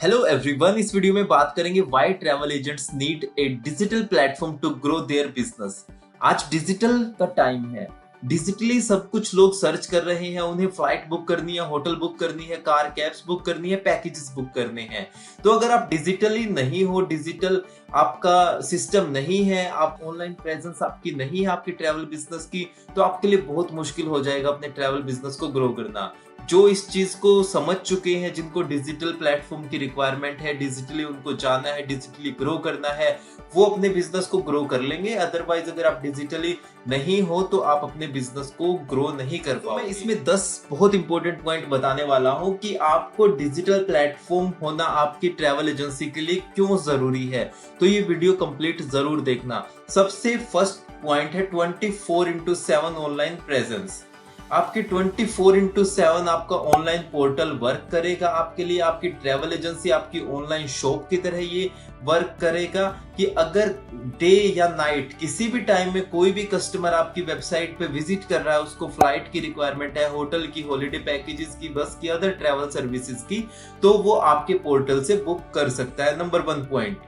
Hello everyone, इस video में बात करेंगे why travel agents need a digital platform to grow their business. आज डिजिटल का टाइम है। डिजिटली सब कुछ लोग सर्च कर रहे हैं। उन्हें फ्लाइट बुक करनी है, होटल बुक करनी है, कार कैब्स बुक करनी है, पैकेजेस बुक करने हैं। तो अगर आप डिजिटली नहीं हो, डिजिटल आपका सिस्टम नहीं है, आप ऑनलाइन प्रेजेंस आपकी नहीं है आपकी ट्रैवल बिजनेस की, तो आपके लिए बहुत मुश्किल हो जाएगा अपने ट्रैवल बिजनेस को ग्रो करना। जो इस चीज को समझ चुके हैं, जिनको डिजिटल प्लेटफॉर्म की रिक्वायरमेंट है, डिजिटली उनको जाना है, डिजिटली ग्रो करना है, वो अपने बिजनेस को ग्रो कर लेंगे। अदरवाइज अगर आप डिजिटली नहीं हो तो आप अपने बिजनेस को ग्रो नहीं कर पाओगे। मैं इसमें 10 बहुत इंपॉर्टेंट पॉइंट बताने वाला हूं कि आपको डिजिटल प्लेटफॉर्म होना आपकी ट्रैवल एजेंसी के लिए क्यों जरूरी है। तो ये वीडियो कंप्लीट जरूर देखना। सबसे फर्स्ट पॉइंट है 24/7 ऑनलाइन प्रेजेंस। आपकी 24/7 आपका ऑनलाइन पोर्टल वर्क करेगा आपके लिए। आपकी ट्रैवल एजेंसी आपकी ऑनलाइन शॉप की तरह ये वर्क करेगा कि अगर डे या नाइट किसी भी टाइम में कोई भी कस्टमर आपकी वेबसाइट पे विजिट कर रहा है, उसको फ्लाइट की रिक्वायरमेंट है, होटल की, हॉलिडे पैकेजेस की, बस की, अदर ट्रैवल सर्विसेज की, तो वो आपके पोर्टल से बुक कर सकता है। Number 1 point.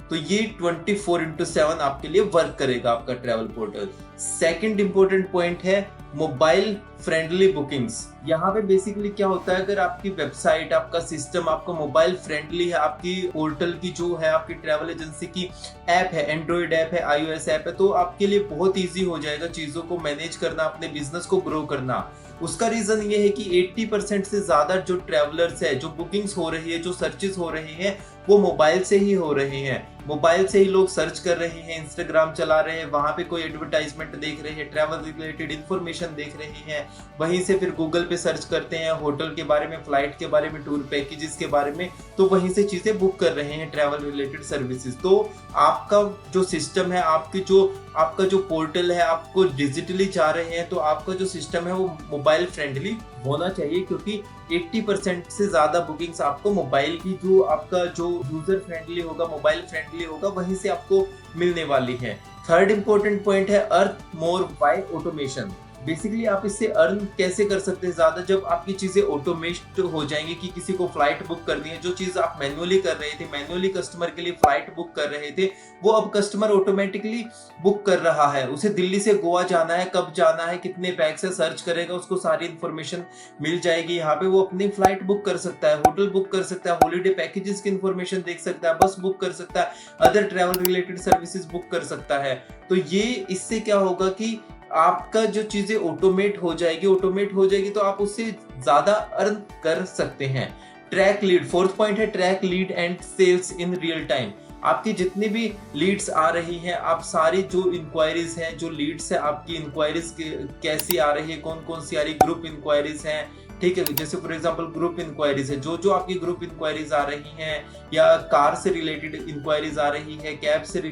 तो ये 24/7 आपके लिए वर्क करेगा आपका travel portal. Second important point है मोबाइल फ्रेंडली बुकिंग्स। यहाँ पे बेसिकली क्या होता है, अगर आपकी वेबसाइट, आपका सिस्टम, आपका मोबाइल फ्रेंडली है, आपकी पोर्टल की जो है, आपकी ट्रैवल एजेंसी की ऐप है, एंड्रॉइड ऐप है, iOS ऐप है, तो आपके लिए बहुत इजी हो जाएगा चीजों को मैनेज करना, अपने बिजनेस को ग्रो करना। उसका रीजन ये है कि 80% से ज्यादा जो ट्रैवलर्स है, जो बुकिंग्स हो रही है, जो सर्चेस हो रहे हैं, वो मोबाइल से ही हो रहे हैं। मोबाइल से ही लोग सर्च कर रहे हैं, इंस्टाग्राम चला रहे हैं, वहां पे कोई एडवर्टाइजमेंट देख रहे हैं, ट्रैवल रिलेटेड इंफॉर्मेशन देख रहे हैं, वहीं से फिर गूगल पे सर्च करते हैं होटल के बारे में, फ्लाइट के बारे में, टूर पैकेजेस के बारे में, तो वहीं से चीजें बुक कर रहे हैं, ट्रैवल रिलेटेड सर्विसेज। तो आपका जो सिस्टम है, आपका जो पोर्टल है, आपको डिजिटली जा रहे हैं, तो आपका जो सिस्टम है वो मोबाइल फ्रेंडली होना चाहिए, क्योंकि 80% से ज्यादा बुकिंग्स आपको मोबाइल की, जो आपका जो यूजर फ्रेंडली होगा, मोबाइल फ्रेंडली होगा, वहीं से आपको मिलने वाली है। थर्ड इंपॉर्टेंट पॉइंट है earn more by automation. Basically आप इससे अर्न कैसे कर सकते हैं ज्यादा, जब आपकी चीजें ऑटोमेट हो जाएंगी। कि किसी को फ्लाइट बुक करनी है, जो चीज आप मैन्युअली कर रहे थे, मैन्युअली कस्टमर के लिए फ्लाइट बुक कर रहे थे, वो अब कस्टमर ऑटोमेटिकली बुक कर रहा है। उसे दिल्ली से गोवा जाना है, कब जाना है, कितने पैक से सर्च करेगा, उसको सारी इंफॉर्मेशन मिल जाएगी। यहाँ पे वो अपनी फ्लाइट बुक कर सकता है, होटल बुक कर सकता है, हॉलीडे पैकेजेस की इंफॉर्मेशन देख सकता है, बस बुक कर सकता है, other travel related services book कर सकता है। तो ये इससे क्या होगा कि आपका जो चीजें ऑटोमेट हो जाएगी तो आप उससे ज्यादा अर्न कर सकते हैं। ट्रैक लीड, फोर्थ पॉइंट है track lead and sales in real time. आपकी जितनी भी लीड्स आ रही हैं, आप सारी जो इंक्वायरीज हैं, जो लीड्स है, आपकी इंक्वायरीज कैसी आ रही है, कौन कौन सी आ रही, ग्रुप इंक्वायरीज हैं, ठीक है। जैसे फॉर एग्जांपल ग्रुप इंक्वायरीज है, जो आपकी ग्रुप इंक्वायरीज आ रही हैं, या कार से रिलेटेड इंक्वायरीज आ रही है,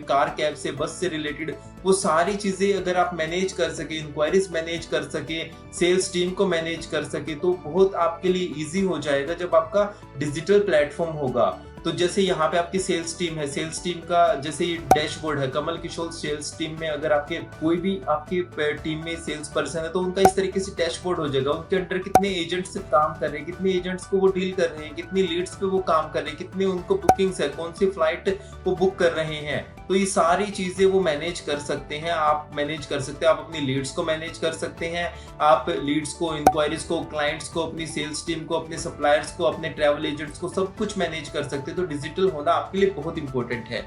कार कैब से, बस से रिलेटेड, वो सारी चीजें अगर आप मैनेज कर सके, इंक्वायरीज मैनेज कर सके, सेल्स टीम को मैनेज कर सके, तो बहुत आपके लिए इजी हो जाएगा जब आपका डिजिटल प्लेटफॉर्म होगा। तो जैसे यहाँ पे आपकी सेल्स टीम है, सेल्स टीम का जैसे ये डैशबोर्ड है, कमल किशोर सेल्स टीम में अगर आपके कोई भी आपकी टीम में सेल्स पर्सन है, तो उनका इस तरीके से डैशबोर्ड हो जाएगा। उनके अंडर कितने एजेंट्स काम कर रहे हैं, कितने एजेंट्स को वो डील कर रहे हैं, कितनी लीड्स पे वो काम कर रहे हैं, कितने उनको बुकिंग्स है, कौन सी फ्लाइट वो बुक कर रहे हैं। तो ये सारी चीजें वो मैनेज कर सकते हैं, आप मैनेज कर सकते हैं। आप अपनी लीड्स को मैनेज कर सकते हैं, आप लीड्स को, इंक्वायरीज को, क्लाइंट्स को, अपनी सेल्स टीम को, अपने सप्लायर्स को, अपने ट्रैवल एजेंट्स को, सब कुछ मैनेज कर सकते हैं। तो डिजिटल होना आपके लिए बहुत इंपॉर्टेंट है।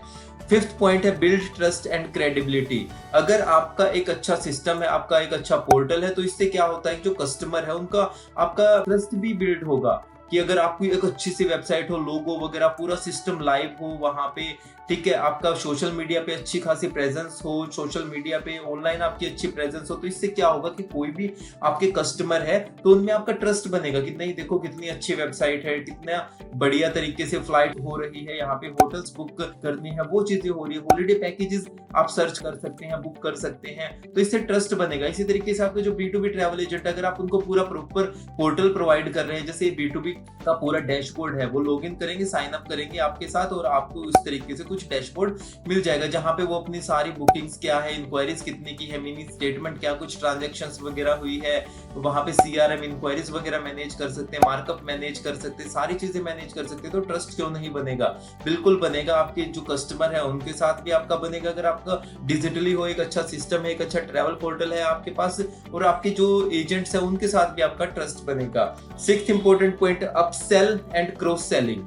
फिफ्थ पॉइंट है बिल्ड ट्रस्ट एंड क्रेडिबिलिटी। अगर आपका एक अच्छा सिस्टम है, आपका एक अच्छा पोर्टल है, तो इससे क्या होता है कि जो कस्टमर है उनका आपका ट्रस्ट भी बिल्ड होगा। कि अगर आपकी एक अच्छी सी वेबसाइट हो, लोगो वगैरह पूरा सिस्टम लाइव हो वहां पे, ठीक है, आपका सोशल मीडिया पे अच्छी खासी प्रेजेंस हो, सोशल मीडिया पे ऑनलाइन आपकी अच्छी प्रेजेंस हो, तो इससे क्या होगा कि कोई भी आपके कस्टमर है तो उनमें आपका ट्रस्ट बनेगा कि नहीं, देखो कितनी अच्छी वेबसाइट है, कितना बढ़िया तरीके से फ्लाइट हो रही है, यहाँ पे होटल्स बुक करनी है, वो चीजें हो रही है, हॉलीडे पैकेजेस आप सर्च कर सकते हैं, बुक कर सकते हैं, तो इससे ट्रस्ट बनेगा। इसी तरीके से आपके जो B2B ट्रैवल एजेंट, अगर आप उनको पूरा प्रॉपर पोर्टल प्रोवाइड कर रहे हैं, जैसे B2B का पूरा डैशबोर्ड है, वो लॉगिन करेंगे, साइन अप करेंगे आपके साथ, और आपको इस तरीके से कुछ डैशबोर्ड मिल जाएगा, जहां पे वो अपनी सारी बुकिंग्स क्या है, इंक्वायरीज कितने की है, मिनी स्टेटमेंट क्या कुछ ट्रांजेक्शन्स वगैरह हुई है, वहां पे CRM इंक्वायरीज वगैरह मैनेज कर सकते हैं, मार्कअप मैनेज कर सकते हैं, सारी चीजें मैनेज कर सकते हैं। तो ट्रस्ट क्यों नहीं बनेगा, बिल्कुल बनेगा। आपके जो कस्टमर है उनके साथ भी आपका बनेगा, अगर आपका डिजिटली हो, एक अच्छा सिस्टम है, एक अच्छा ट्रैवल पोर्टल है आपके पास, और आपके जो एजेंट्स है उनके साथ भी आपका ट्रस्ट बनेगा। 6th important point, upsell and cross selling.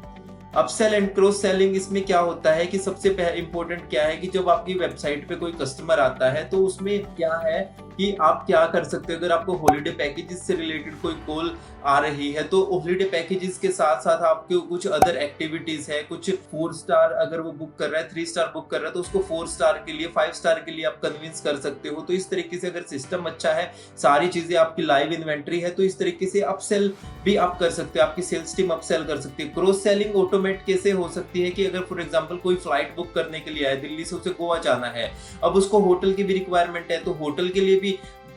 Upsell and cross selling, इसमें क्या होता है कि सबसे इंपॉर्टेंट क्या है कि जब आपकी वेबसाइट पे कोई कस्टमर आता है तो उसमें क्या है कि आप क्या कर सकते हो, अगर आपको हॉलिडे पैकेजेस से रिलेटेड कोई कॉल आ रही है तो हॉलिडे पैकेजेस के साथ साथ आपके कुछ अदर एक्टिविटीज है, कुछ 4 स्टार अगर वो बुक कर रहा है, 3 स्टार बुक कर रहा है तो उसको 4 स्टार के लिए, 5 स्टार के लिए आप कन्विंस कर सकते हो। तो इस तरीके से अगर सिस्टम अच्छा है, सारी चीजें आपकी लाइव इन्वेंट्री है, तो इस तरीके से अपसेल भी आप कर सकते हो, आपकी सेल्स टीम अपसेल कर सकती है। क्रॉस सेलिंग ऑटोमेट कैसे हो सकती है कि अगर फॉर एग्जांपल कोई फ्लाइट बुक करने के लिए आया, दिल्ली से उसे गोवा जाना है, अब उसको होटल की भी रिक्वायरमेंट है, तो होटल के लिए भी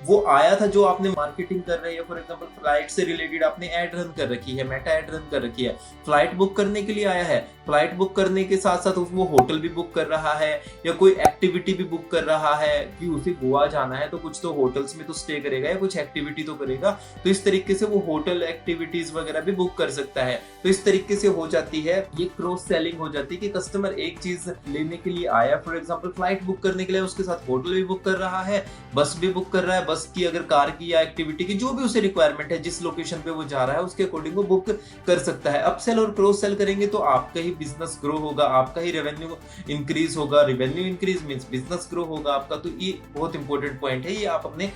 वो आया था, जो आपने मार्केटिंग कर रही है, फॉर एग्जांपल फ्लाइट से रिलेटेड आपने ऐड रन कर रखी है, मेटा ऐड रन कर रखी है, फ्लाइट बुक करने के लिए आया है, फ्लाइट बुक करने के साथ साथ वो होटल भी बुक कर रहा है या कोई एक्टिविटी भी बुक कर रहा है कि उसे गोवा जाना है, तो कुछ तो होटल्स में तो स्टे करेगा या कुछ एक्टिविटी तो करेगा, तो इस तरीके से वो होटल एक्टिविटीज वगैरह भी बुक कर सकता है। तो इस तरीके से हो जाती है ये क्रॉस सेलिंग हो जाती है कि कस्टमर एक चीज लेने के लिए आया, फॉर एग्जांपल फ्लाइट बुक करने के लिए, उसके साथ होटल भी बुक कर रहा है, बस भी बुक कर रहा है, बस की अगर कार की या एक्टिविटी की जो भी उसे रिक्वायरमेंट है, जिस लोकेशन पे वो जा रहा है उसके अकॉर्डिंग वो बुक कर सकता है। अपसेल और क्रॉस सेल करेंगे तो आपका ही बिजनेस ग्रो होगा, आपका ही रेवेन्यू इंक्रीज होगा, revenue increase means business grow होगा आपका। तो ये बहुत इंपॉर्टेंट पॉइंट है, ये आप अपने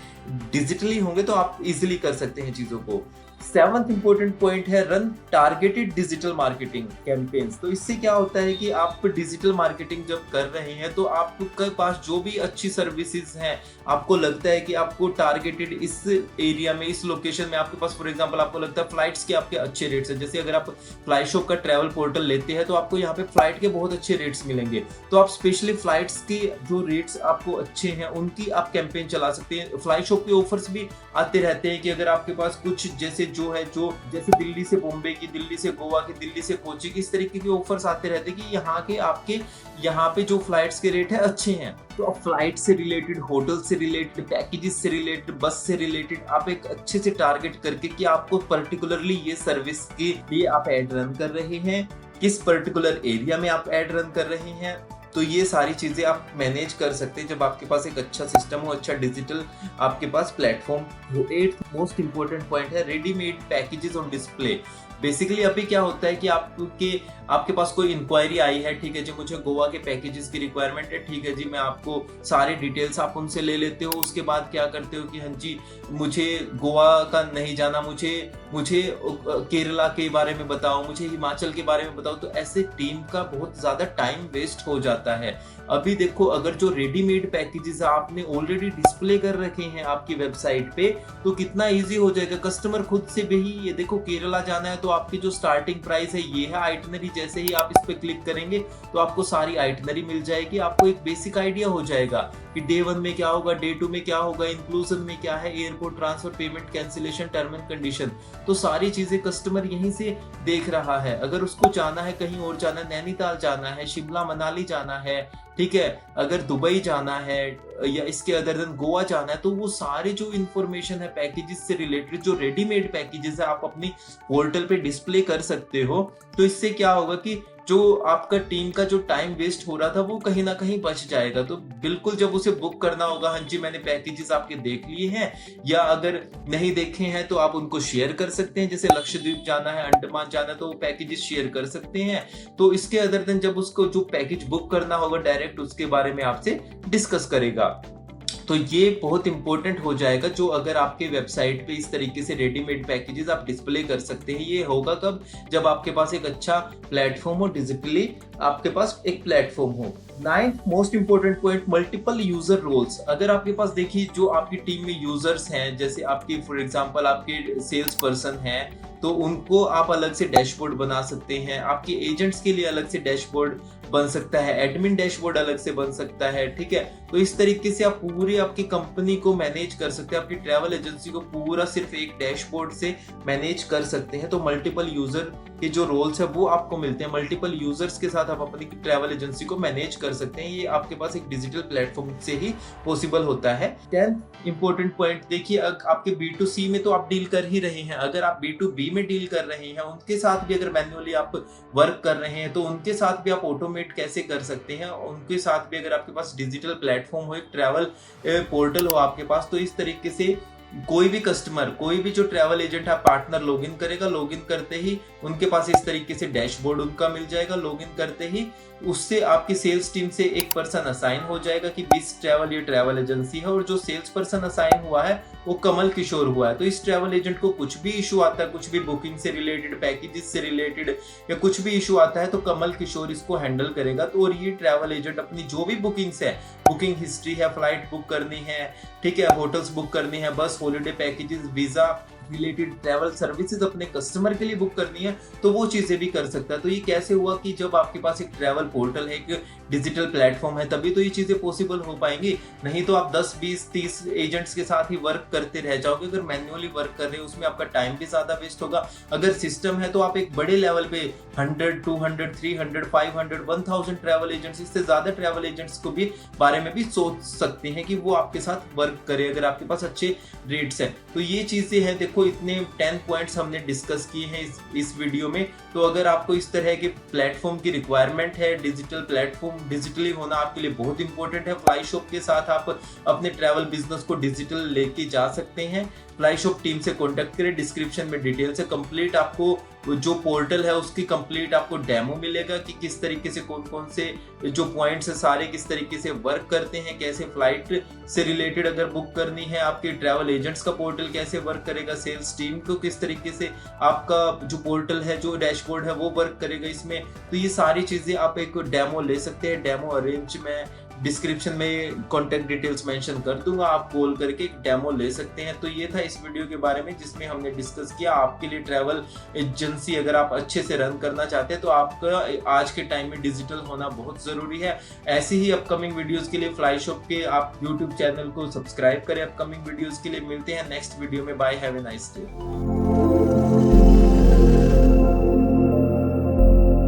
डिजिटली होंगे तो आप इजिली कर सकते हैं चीजों को। 7th इंपॉर्टेंट पॉइंट है run targeted digital marketing campaigns. तो इससे क्या होता है कि आप डिजिटल मार्केटिंग जब कर रहे हैं तो आपके पास जो भी अच्छी सर्विसेज हैं, आपको लगता है कि आपको टारगेटेड इस एरिया में, इस लोकेशन में आपके पास फॉर एग्जांपल आपको लगता है फ्लाइट्स के आपके अच्छे रेट्स हैं, जैसे अगर आप फ्लाई शॉप का ट्रैवल पोर्टल लेते हैं तो आपको यहाँ पे फ्लाइट के बहुत अच्छे रेट्स मिलेंगे, तो आप स्पेशली फ्लाइट्स के जो रेट्स आपको अच्छे हैं उनकी आप कैंपेन चला सकते हैं। फ्लाई शॉप के ऑफर्स भी आते रहते हैं कि अगर आपके पास कुछ जैसे जैसे दिल्ली से बॉम्बे की, दिल्ली से गोवा की, दिल्ली से कोची की, इस तरीके के ऑफर्स आते रहते हैं कि यहाँ के आपके यहाँ पे जो फ्लाइट्स के रेट है अच्छे हैं। तो अब फ्लाइट से रिलेटेड, होटल से रिलेटेड, पैकेजेस से रिलेटेड, बस से रिलेटेड आप एक अच्छे से टारगेट करके कि आपको पर्टिकुलरली ये सर्विस के लिए आप एड रन कर रहे हैं, किस पर्टिकुलर एरिया में आप एड रन कर रहे हैं, तो ये सारी चीजें आप मैनेज कर सकते हैं जब आपके पास एक अच्छा सिस्टम हो, अच्छा डिजिटल आपके पास प्लेटफॉर्म हो। 8th मोस्ट इंपोर्टेंट पॉइंट है readymade packages on display. Basically अभी क्या होता है कि आपके पास कोई इंक्वायरी आई है, ठीक है जी, मुझे गोवा के पैकेजेस की रिक्वायरमेंट है, ठीक है जी, मैं आपको सारे डिटेल्स आप उनसे ले लेते हो, उसके बाद क्या करते हो कि हाँ जी मुझे गोवा का नहीं जाना, मुझे केरला के बारे में बताओ, मुझे हिमाचल के बारे में बताओ, तो ऐसे टीम का बहुत ज्यादा टाइम वेस्ट हो जाता है। अभी देखो, अगर जो रेडीमेड पैकेजेस आपने ऑलरेडी डिस्प्ले कर रखे हैं आपकी वेबसाइट पे, तो कितना इजी हो जाएगा, कस्टमर खुद से भी ये देखो केरला जाना है तो आपकी जो स्टार्टिंग प्राइस है ये है आइटनरी, जैसे ही आप इस पे क्लिक करेंगे तो आपको सारी आइटनरी मिल जाएगी, आपको एक बेसिक आइडिया हो जाएगा कि डे 1 में क्या होगा, डे 2 में क्या होगा, इंक्लूजन में क्या है, airport transfer, payment, cancellation, term and condition, तो सारी चीजें कस्टमर यहीं से देख रहा है। अगर उसको जाना है, कहीं और जाना है, नैनीताल जाना है, शिमला मनाली जाना है, ठीक है, अगर दुबई जाना है या इसके अदर देन गोवा जाना है, तो वो सारे जो इंफॉर्मेशन है पैकेजेस से रिलेटेड, जो रेडीमेड पैकेजेस है, आप अपनी पोर्टल पे डिस्प्ले कर सकते हो। तो इससे क्या होगा कि जो आपका टीम का जो टाइम वेस्ट हो रहा था वो कहीं ना कहीं बच जाएगा। तो बिल्कुल जब उसे बुक करना होगा, हाँ जी मैंने पैकेजेस आपके देख लिए हैं, या अगर नहीं देखे हैं तो आप उनको शेयर कर सकते हैं, जैसे लक्षद्वीप जाना है, अंडमान जाना है, तो पैकेजेस शेयर कर सकते हैं। तो इसके अदर देन जब उसको जो पैकेज बुक करना होगा डायरेक्ट उसके बारे में आपसे डिस्कस करेगा। तो ये बहुत इंपॉर्टेंट हो जाएगा, जो अगर आपके वेबसाइट पे इस तरीके से रेडीमेड पैकेजेस आप डिस्प्ले कर सकते हैं। ये होगा कब, जब आपके पास एक अच्छा प्लेटफॉर्म हो, डिजिटली आपके पास एक प्लेटफॉर्म हो। 9th most important point, multiple user roles. अगर आपके पास देखिए जो आपकी टीम में यूजर्स हैं, जैसे आपकी फॉर एग्जांपल आपके सेल्स पर्सन हैं, तो उनको आप अलग से डैशबोर्ड बना सकते हैं, आपके एजेंट्स के लिए अलग से डैशबोर्ड बन सकता है, एडमिन डैशबोर्ड अलग से बन सकता है, ठीक है। तो इस तरीके से आप पूरी आपकी कंपनी को मैनेज कर सकते हैं, आपकी ट्रैवल एजेंसी को पूरा सिर्फ एक डैशबोर्ड से मैनेज कर सकते हैं। तो मल्टीपल यूजर के जो रोल्स है वो आपको मिलते हैं। मल्टीपल यूजर्स के साथ आप अपनी ट्रैवल एजेंसी को मैनेज कर सकते हैं। ये आपके पास एक डिजिटल प्लेटफॉर्म से ही पॉसिबल होता है। 10th इंपॉर्टेंट पॉइंट देखिए, आपके B2C में तो आप डील कर ही रहे हैं, अगर आप B2B में डील कर रहे हैं, उनके साथ भी अगर मैन्युअली आप वर्क कर रहे हैं तो उनके साथ भी आप ऑटोमेट कैसे कर सकते हैं। उनके साथ भी अगर आपके पास डिजिटल प्लेटफॉर्म हो, एक ट्रैवल पोर्टल हो आपके पास, तो इस तरीके से कोई भी कस्टमर, कोई भी जो ट्रैवल एजेंट है पार्टनर लॉगिन करेगा, लॉगिन करते ही उनके पास इस तरीके से डैशबोर्ड उनका मिल जाएगा। लॉगिन करते ही उससे आपकी सेल्स टीम से एक पर्सन असाइन हो जाएगा कि बिस ट्रैवल ये ट्रैवल एजेंसी है, और जो सेल्स पर्सन असाइन हुआ है वो कमल किशोर हुआ है। तो इस ट्रैवल एजेंट को कुछ भी इशू आता है, कुछ भी बुकिंग से रिलेटेड, पैकेजेस से रिलेटेड या कुछ भी इशू आता है, तो कमल किशोर इसको हैंडल करेगा। तो और ये ट्रैवल एजेंट अपनी जो भी बुकिंग्स है, बुकिंग हिस्ट्री है, फ्लाइट बुक करनी है, ठीक है, होटल्स बुक करनी है, बस holiday packages, visa related travel services अपने कस्टमर के लिए बुक करनी है, तो वो चीजें भी कर सकता है। तो ये कैसे हुआ कि जब आपके पास एक ट्रैवल पोर्टल है, एक डिजिटल प्लेटफॉर्म है, तभी तो ये चीजें पॉसिबल हो पाएंगी। नहीं तो आप 10, 20, 30 एजेंट्स के साथ ही वर्क करते रह जाओगे। अगर मैन्युअली वर्क कर रहे हो उसमें आपका टाइम भी ज्यादा वेस्ट होगा। अगर सिस्टम है तो आप एक बड़े लेवल पे 100, 200, 300, 500, 1000 ट्रैवल एजेंट्स, इससे ज्यादा ट्रैवल एजेंट्स को भी बारे में भी सोच सकते हैं कि वो आपके साथ वर्क करे, अगर आपके पास अच्छे रेट्स हैं। तो ये चीजें हैं, देखो इतने 10 पॉइंट्स हमने डिस्कस किए हैं इस वीडियो में। तो अगर आपको इस तरह के प्लेटफॉर्म की रिक्वायरमेंट है, डिजिटल प्लेटफॉर्म डिजिटली होना आपके लिए बहुत इंपॉर्टेंट है। फ्लाई शॉप के साथ आप अपने ट्रैवल बिजनेस को डिजिटल लेके जा सकते हैं। फ्लाई शॉप टीम से कांटेक्ट करें, डिस्क्रिप्शन में डिटेल से कंप्लीट आपको जो पोर्टल है उसकी कंप्लीट आपको डेमो मिलेगा कि किस तरीके से कौन कौन से जो पॉइंट्स है सारे किस तरीके से वर्क करते हैं, कैसे फ्लाइट से रिलेटेड अगर बुक करनी है, आपके ट्रैवल एजेंट्स का पोर्टल कैसे वर्क करेगा, सेल्स टीम को किस तरीके से आपका जो पोर्टल है, जो डैशबोर्ड है वो वर्क करेगा इसमें। तो ये सारी चीजें आप एक डेमो ले सकते हैं। डेमो अरेंज में डिस्क्रिप्शन में कॉन्टेक्ट डिटेल्स मेंशन कर दूंगा, आप कॉल करके एक डेमो ले सकते हैं। तो ये था इस वीडियो के बारे में जिसमें हमने डिस्कस किया आपके लिए ट्रैवल एजेंसी अगर आप अच्छे से रन करना चाहते हैं तो आपका आज के टाइम में डिजिटल होना बहुत जरूरी है। ऐसी ही अपकमिंग वीडियोस के लिए फ्लाई शॉप के आप यूट्यूब चैनल को सब्सक्राइब करें। अपकमिंग वीडियोस के लिए मिलते हैं नेक्स्ट वीडियो में। Bye, have a nice day.